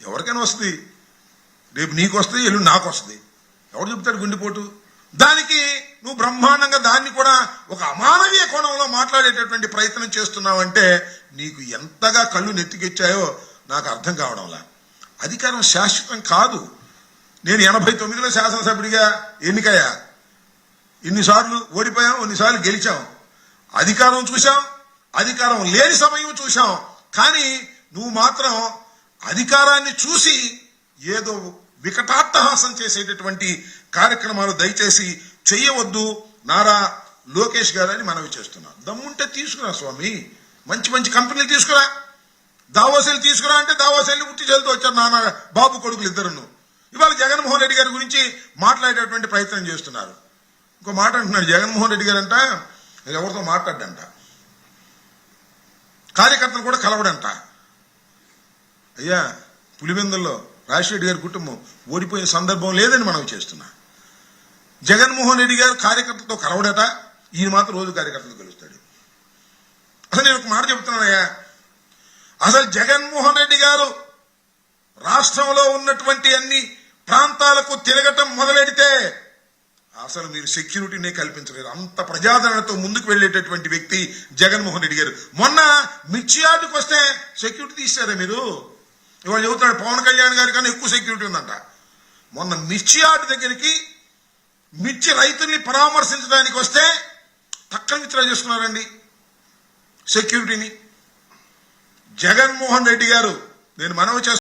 ఎవరికైనా వస్తుంది, రేపు నీకు వస్తుంది, ఎల్లుండి నాకు వస్తుంది. ఎవరు చెప్తాడు గుండెపోటు? దానికి నువ్వు బ్రహ్మాండంగా దాన్ని కూడా ఒక అమానవీయ కోణంలో మాట్లాడేటటువంటి ప్రయత్నం చేస్తున్నావంటే నీకు ఎంతగా కళ్ళు నెత్తికెచ్చాయో నాకు అర్థం కావడంలా. అధికారం శాశ్వతం కాదు. నేను 89లో శాసనసభ్యుడిగా ఎన్నికయ్యా. ఇన్నిసార్లు ఓడిపోయాం, ఎన్నిసార్లు గెలిచాం. అధికారం చూశాం, అధికారం లేని సమయం చూశాం. కానీ నువ్వు మాత్రం అధికారాన్ని చూసి ఏదో వికటాట్టహాసం చేసేటటువంటి కార్యక్రమాలు దయచేసి చెయ్యవద్దు నారా లోకేష్ గారని మనవి చేస్తున్నాం. దమ్ముంటే తీసుకురా స్వామి, మంచి మంచి కంపెనీలు తీసుకురా, దావోసెలు తీసుకురా అంటే దావోసెల్ని ఉట్టి చేతులతో వచ్చారు నాన్న బాబు కొడుకులు ఇద్దరును. ఇవాళ జగన్మోహన్ రెడ్డి గారి గురించి మాట్లాడేటువంటి ప్రయత్నం చేస్తున్నారు. ఇంకో మాట అంటున్నాడు జగన్మోహన్ రెడ్డి గారు అంట ఎవరితో మాట్లాడ్డంట, కార్యకర్తలు కూడా కలవడంట. అయ్యా, పులివెందుల్లో రాజశేఖర్ గారి కుటుంబం ఓడిపోయిన సందర్భం లేదని మనం చేస్తున్నా. జగన్మోహన్ రెడ్డి గారు కార్యకర్తలతో కలవడట, ఈయన మాత్రం రోజు కార్యకర్తలు కలుస్తాడు. అసలు నేను ఒక మాట చెబుతున్నానయ్యా, అసలు జగన్మోహన్ రెడ్డి గారు రాష్ట్రంలో ఉన్నటువంటి అన్ని ప్రాంతాలకు తిరగటం మొదలెడితే అసలు మీరు సెక్యూరిటీనే కల్పించలేరు. అంత ప్రజాదరణతో ముందుకు వెళ్లేటటువంటి వ్యక్తి జగన్మోహన్ రెడ్డి గారు. మొన్న మిర్చి యార్డుకు వస్తే సెక్యూరిటీ తీశారా మీరు? ఇవాళ చెబుతున్నాడు పవన్ కళ్యాణ్ గారి కన్నా ఎక్కువ సెక్యూరిటీ ఉందంట. మొన్న మిర్చి యార్డు దగ్గరికి మిర్చి రైతుల్ని పరామర్శించడానికి వస్తే తక్కువ విత్డ్రా చేసుకున్నారండి సెక్యూరిటీని. జగన్మోహన్ రెడ్డి గారు, నేను మనవి